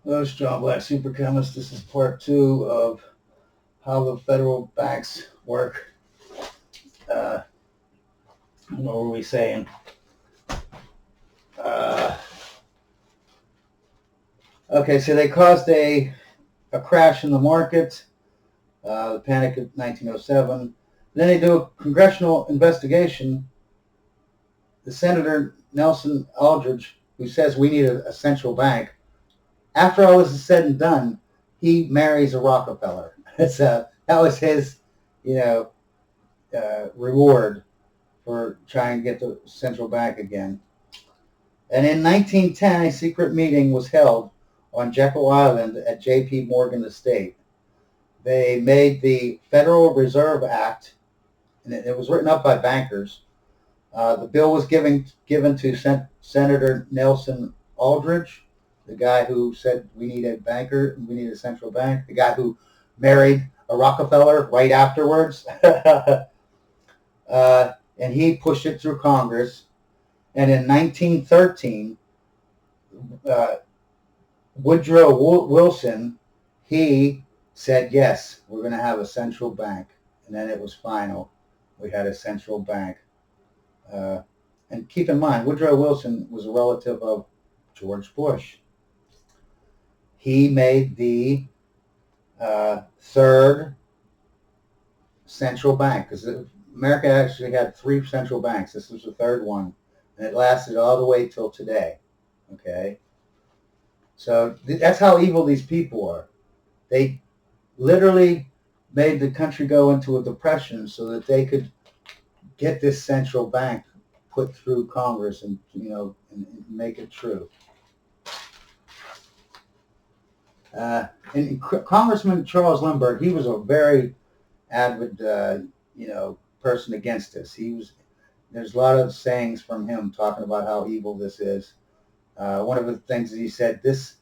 Hello, Strong Black Super Chemist. This is part two of how the federal banks work. Uh, what were we saying? Uh, okay, so they caused a crash in the market, the panic of 1907. Then they do a congressional investigation. The Senator Nelson Aldrich, who says we need a central bank, after all this is said and done, he marries a Rockefeller. That was his, you know, reward for trying to get the central bank again. And in 1910, a secret meeting was held on Jekyll Island at J.P. Morgan Estate. They made the Federal Reserve Act, and it was written up by bankers. The bill was given to Senator Nelson Aldrich, the guy who said we need a banker, we need a central bank, the guy who married a Rockefeller right afterwards. And he pushed it through Congress. And in 1913, Woodrow Wilson, he said, yes, we're going to have a central bank. And then it was final. We had a central bank. And keep in mind, Woodrow Wilson was a relative of George Bush. He made the third central bank, because America actually had three central banks. This was the third one, and it lasted all the way till today. Okay, so that's how evil these people are. They literally made the country go into a depression so that they could get this central bank put through Congress and and make it true. And Congressman Charles Lindbergh, he was a very avid, person against this. There's a lot of sayings from him talking about how evil this is. One of the things that he said, this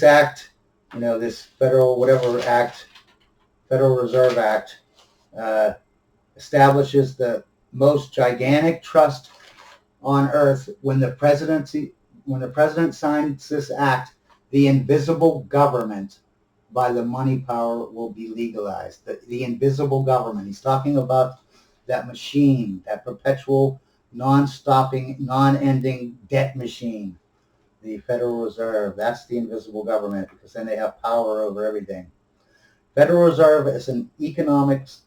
act, this Federal Reserve Act, establishes the most gigantic trust on earth. When the president signs this act, the invisible government by the money power will be legalized. The invisible government. He's talking about that machine, that perpetual, non-stopping, non-ending debt machine, the Federal Reserve. That's the invisible government, because then they have power over everything. Federal Reserve is an economics,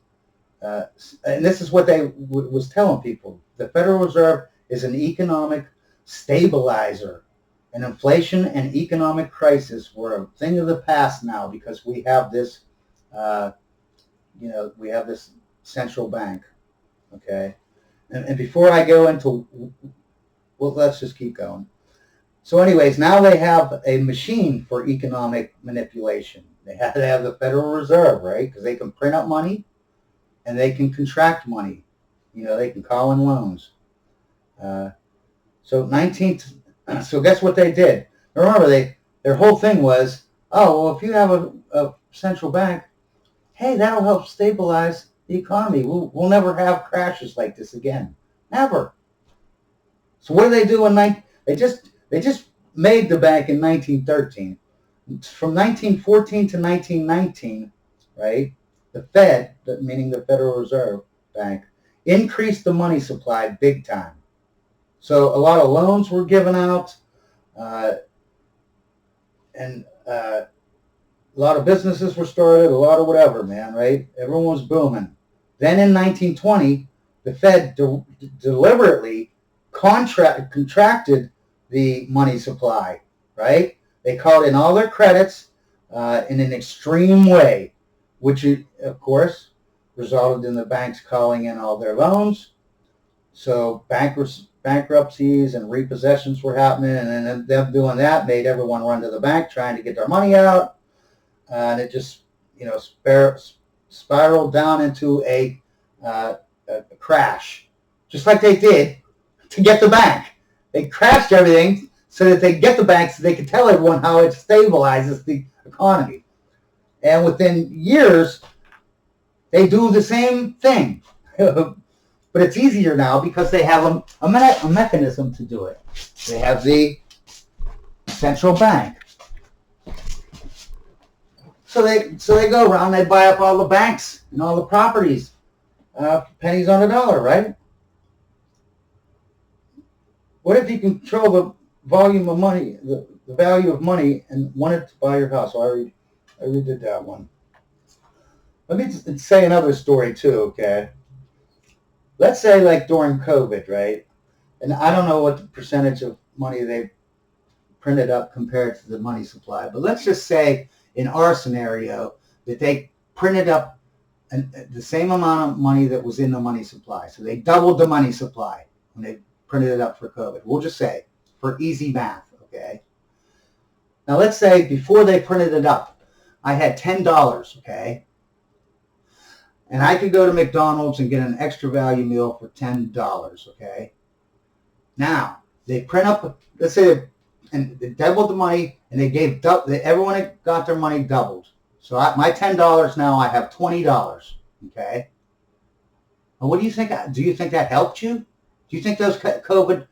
and this is what they was telling people. The Federal Reserve is an economic stabilizer. And inflation and economic crisis were a thing of the past now, because we have this, we have this central bank. Okay, and before I go into, well, let's just keep going. So, anyways, now they have a machine for economic manipulation. They have the Federal Reserve, right? Because they can print up money, and they can contract money. They can call in loans. So guess what they did? Remember, their whole thing was, oh, well, if you have a central bank, hey, that'll help stabilize the economy. We'll never have crashes like this again. Never. So what did they do they just made the bank in 1913. From 1914 to 1919, right, the Fed, meaning the Federal Reserve Bank, increased the money supply big time. So a lot of loans were given out, and a lot of businesses were started, a lot of whatever, man, right? Everyone was booming. Then in 1920, the Fed deliberately contracted the money supply, right? They called in all their credits in an extreme way, which, of course, resulted in the banks calling in all their loans. So bankruptcies and repossessions were happening, and then them doing that made everyone run to the bank trying to get their money out, and it just spiraled down into a crash, just like they did to get the bank. They crashed everything so that they get the bank, so they could tell everyone how it stabilizes the economy. And within years, they do the same thing. But it's easier now because they have a mechanism to do it. They have the central bank. So they go around, they buy up all the banks and all the properties, pennies on the dollar, right? What if you control the volume of money, the value of money, and wanted to buy your house? So I already did that one. Let me just say another story too, okay? Let's say like during COVID, right? And I don't know what the percentage of money they printed up compared to the money supply, but let's just say in our scenario that they printed up the same amount of money that was in the money supply. So they doubled the money supply when they printed it up for COVID. We'll just say, for easy math, okay? Now let's say before they printed it up, I had $10, okay? And I could go to McDonald's and get an extra value meal for $10, okay? Now, they print up, let's say, and they doubled the money, and they gave, everyone that got their money doubled. So my $10 now, I have $20, okay? And what do you think? Do you think that helped you? Do you think those COVID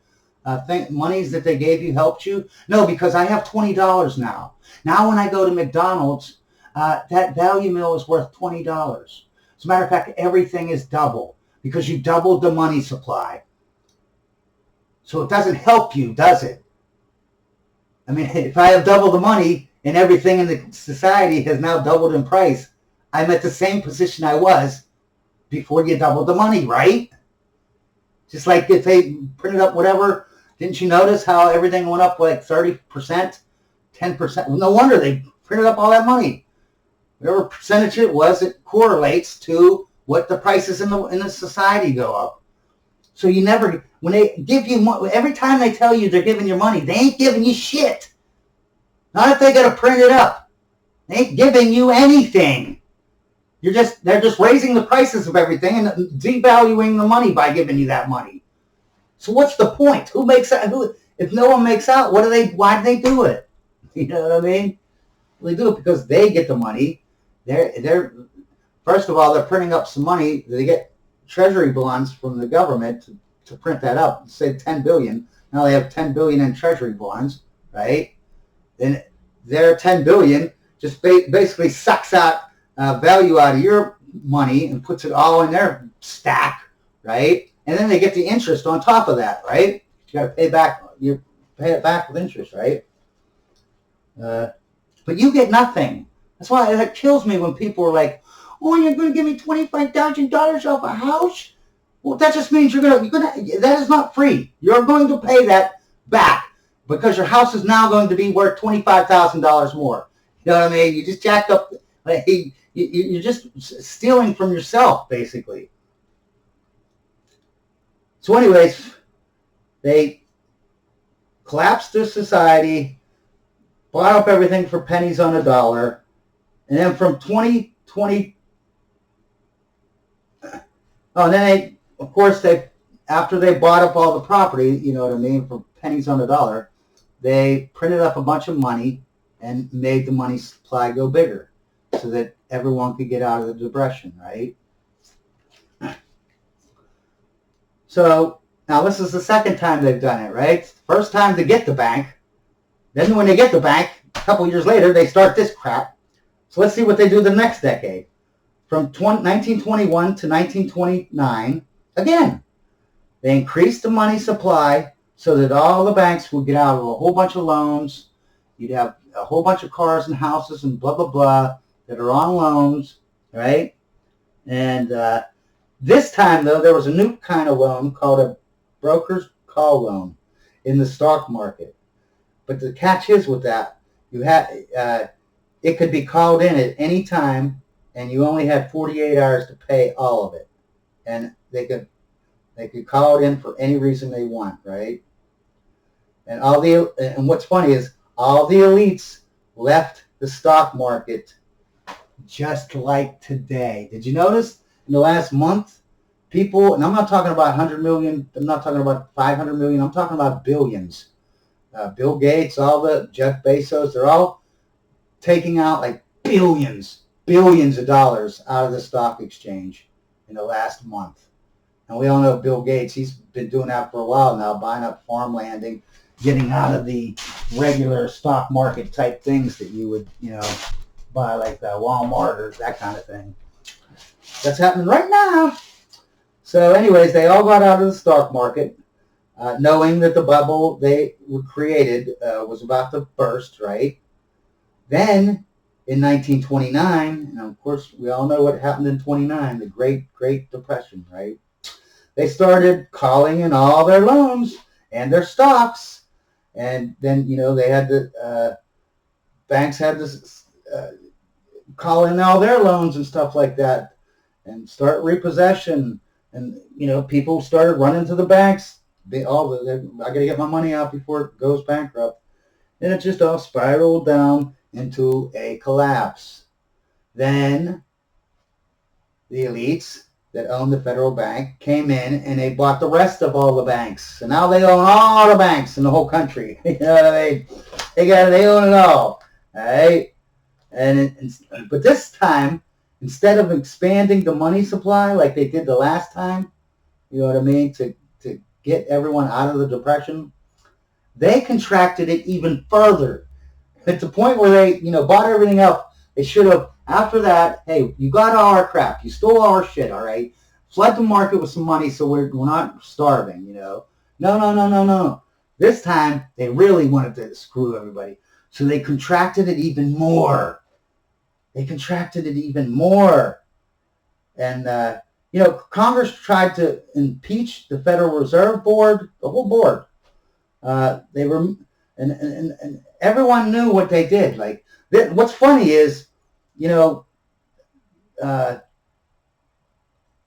monies that they gave you helped you? No, because I have $20 now. Now when I go to McDonald's, that value meal is worth $20. As a matter of fact, everything is double because you doubled the money supply. So it doesn't help you, does it? I mean, if I have double the money and everything in the society has now doubled in price, I'm at the same position I was before you doubled the money, right? Just like if they printed up whatever, didn't you notice how everything went up like 30%, 10%? Well, no wonder they printed up all that money. Whatever percentage it was, it correlates to what the prices in the society go up. So you never, when they give you money, every time they tell you they're giving you money, they ain't giving you shit. Not if they got to print it up. They ain't giving you anything. They're just raising the prices of everything and devaluing the money by giving you that money. So what's the point? Who makes out? If no one makes out, why do they do it? You know what I mean? Well, they do it because they get the money. They're first of all, they're printing up some money. They get treasury bonds from the government to print that up. Say 10 billion. Now they have 10 billion in treasury bonds, right? Then their 10 billion just basically sucks out value out of your money and puts it all in their stack, right? And then they get the interest on top of that, right? You got to pay back. You pay it back with interest, right? But you get nothing. That's why it kills me when people are like, "Oh, you're going to give me $25,000 off a house?" Well, that just means you're gonna. That is not free. You're going to pay that back because your house is now going to be worth $25,000 more. You know what I mean? You just jacked up. You're just stealing from yourself, basically. So, anyways, they collapsed their society, bought up everything for pennies on a dollar, and then from 2020. Oh, and then after they bought up all the property, you know what I mean, for pennies on the dollar, they printed up a bunch of money and made the money supply go bigger so that everyone could get out of the depression, right? So now this is the second time they've done it, right? First time to get the bank. Then when they get the bank, a couple years later, they start this crap. So let's see what they do the next decade. From 1921 to 1929, again, they increased the money supply so that all the banks would get out of a whole bunch of loans. You'd have a whole bunch of cars and houses and blah, blah, blah that are on loans, right? And this time, though, there was a new kind of loan called a broker's call loan in the stock market. But the catch is with that, it could be called in at any time, and you only had 48 hours to pay all of it. And they could call it in for any reason they want, right? And what's funny is all the elites left the stock market just like today. Did you notice in the last month, people, and I'm not talking about 100 million, I'm not talking about 500 million, I'm talking about billions. Bill Gates, all the Jeff Bezos, they're all taking out like billions of dollars out of the stock exchange in the last month. And we all know Bill Gates, he's been doing that for a while now, buying up farmland and getting out of the regular stock market type things that you would, supply like Walmart or that kind of thing. That's happening right now. So anyways, they all got out of the stock market, knowing that the bubble they created was about to burst, right? Then in 1929, and of course we all know what happened in 29, the Great Depression, right? They started calling in all their loans and their stocks, and then they had to banks had to call in all their loans and stuff like that, and start repossession, and people started running to the banks. I got to get my money out before it goes bankrupt, and it just all spiraled down into a collapse. Then the elites that owned the federal bank came in and they bought the rest of all the banks. And now they own all the banks in the whole country. You know what I mean? They own it all. All right? But this time, instead of expanding the money supply like they did the last time, you know what I mean, to get everyone out of the depression, they contracted it even further. At the point where they, bought everything up, they should have, after that, hey, you got all our crap. You stole all our shit, all right? Flood the market with some money so we're not starving, No. This time, they really wanted to screw everybody. So they contracted it even more. And, Congress tried to impeach the Federal Reserve Board, the whole board. They were, and everyone knew what they did. Like, what's funny is,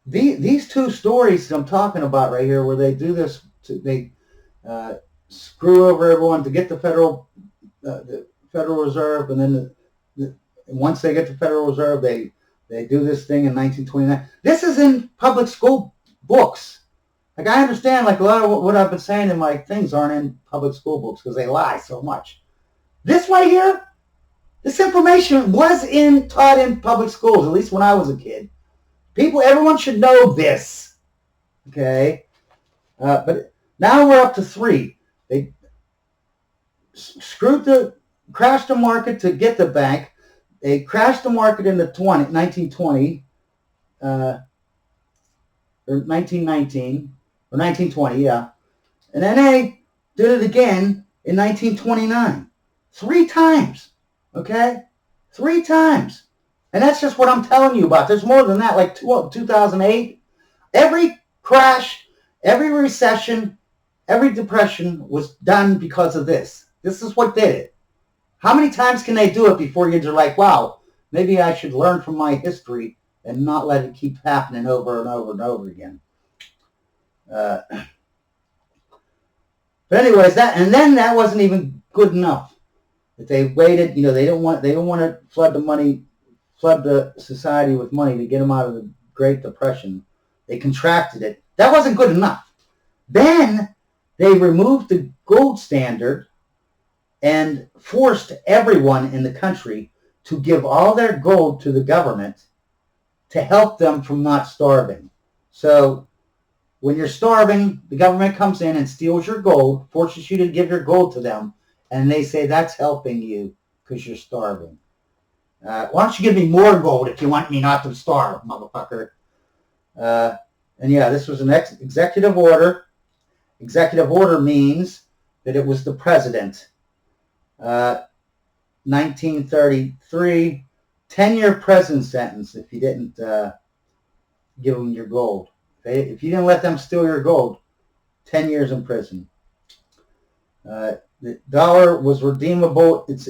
these two stories I'm talking about right here, where they do this, they screw over everyone to get the Federal Reserve, and then once they get the Federal Reserve, they do this thing in 1929. This is in public school books. Like, I understand, like, a lot of what I've been saying in my things aren't in public school books because they lie so much. This right here, this information was taught in public schools, at least when I was a kid. Everyone should know this. Okay? But now we're up to 3. They crashed the market to get the bank. They crashed the market in the 1920, or 1919, or 1920, yeah. And then they did it again in 1929. 3 times, okay? 3 times. And that's just what I'm telling you about. There's more than that, like 2008. Every crash, every recession, every depression was done because of this. This is what did it. How many times can they do it before you're like, wow, maybe I should learn from my history and not let it keep happening over and over and over again. But anyways, that wasn't even good enough. If they waited, they don't want to flood the society with money to get them out of the Great Depression. They contracted it. That wasn't good enough. Then they removed the gold standard and forced everyone in the country to give all their gold to the government to help them from not starving. So when you're starving, the government comes in and steals your gold, forces you to give your gold to them, and they say that's helping you because you're starving. Why don't you give me more gold if you want me not to starve, motherfucker? And yeah, this was an executive order. Executive order means that it was the president. 1933, 10-year prison sentence if you didn't give them your gold. If you didn't let them steal your gold, 10 years in prison. The dollar was redeemable. It's,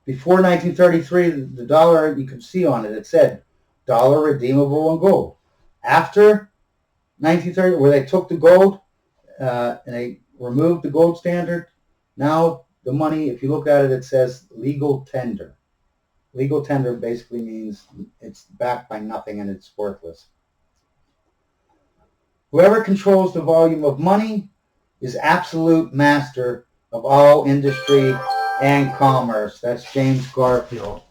before 1933, the dollar, you could see on it, it said dollar redeemable in gold. After 1930, where they took the gold and they removed the gold standard, now the money, if you look at it, it says legal tender. Legal tender basically means it's backed by nothing and it's worthless. Whoever controls the volume of money is absolute master of all industry and commerce. That's James Garfield.